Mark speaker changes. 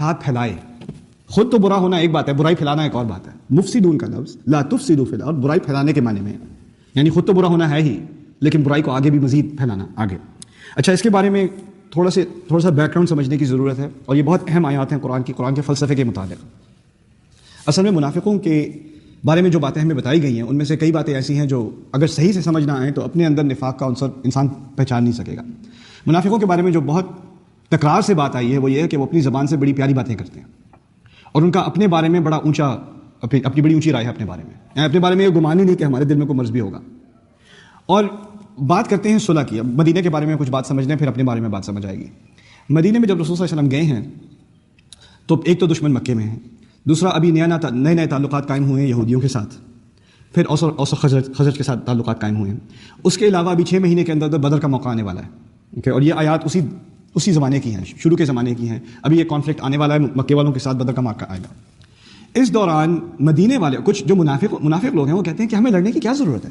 Speaker 1: ہاتھ پھیلائے. خود تو برا ہونا ایک بات ہے, برائی پھیلانا ایک اور بات ہے. مفسدون کا لفظ لا تفسدوا فی الارض برائی پھیلانے کے معنی میں ہے, یعنی خود تو برا ہونا ہے ہی لیکن برائی کو آگے بھی مزید پھیلانا آگے. اچھا, اس کے بارے میں تھوڑا سا بیک گراؤنڈ سمجھنے کی ضرورت ہے, اور یہ بہت اہم آیات ہیں قرآن کے فلسفے کے مطابق. اصل میں منافقوں کے بارے میں جو باتیں ہمیں بتائی گئی ہیں ان میں سے کئی باتیں ایسی ہیں جو اگر صحیح سے سمجھ نہ آئیں تو اپنے اندر نفاق کا عنصر انسان پہچان نہیں سکے گا. منافقوں کے بارے میں جو بہت تکرار سے بات آئی ہے وہ یہ ہے کہ وہ اپنی زبان سے بڑی پیاری باتیں کرتے ہیں, اور ان کا اپنے بارے میں بڑا اونچا اپنی بڑی اونچی رائے ہے اپنے بارے میں, یعنی اپنے بارے میں یہ گمان ہی نہیں کہ ہمارے دل میں کوئی مرض بھی ہوگا. اور بات کرتے ہیں صلح کی. اب مدینہ کے بارے میں کچھ بات سمجھ لیں, پھر اپنے بارے میں بات سمجھ آئے گی. مدینہ میں جب رسول صلی اللہ علیہ وسلم گئے ہیں تو ایک تو دشمن مکے میں ہیں, دوسرا ابھی نئے تعلقات قائم ہوئے ہیں یہودیوں کے ساتھ, پھر اوس اور خزرج کے ساتھ تعلقات قائم ہوئے ہیں. اس کے علاوہ ابھی 6 مہینے کے اندر بدر کا موقع آنے والا ہے, اور یہ آیات اسی زمانے کی ہیں, شروع کے زمانے کی ہیں. ابھی یہ کانفلکٹ آنے والا ہے مکے والوں کے ساتھ, بدر کا موقع آئے گا. اس دوران مدینے والے کچھ جو منافق لوگ ہیں وہ کہتے ہیں کہ ہمیں لڑنے کی کیا ضرورت ہے,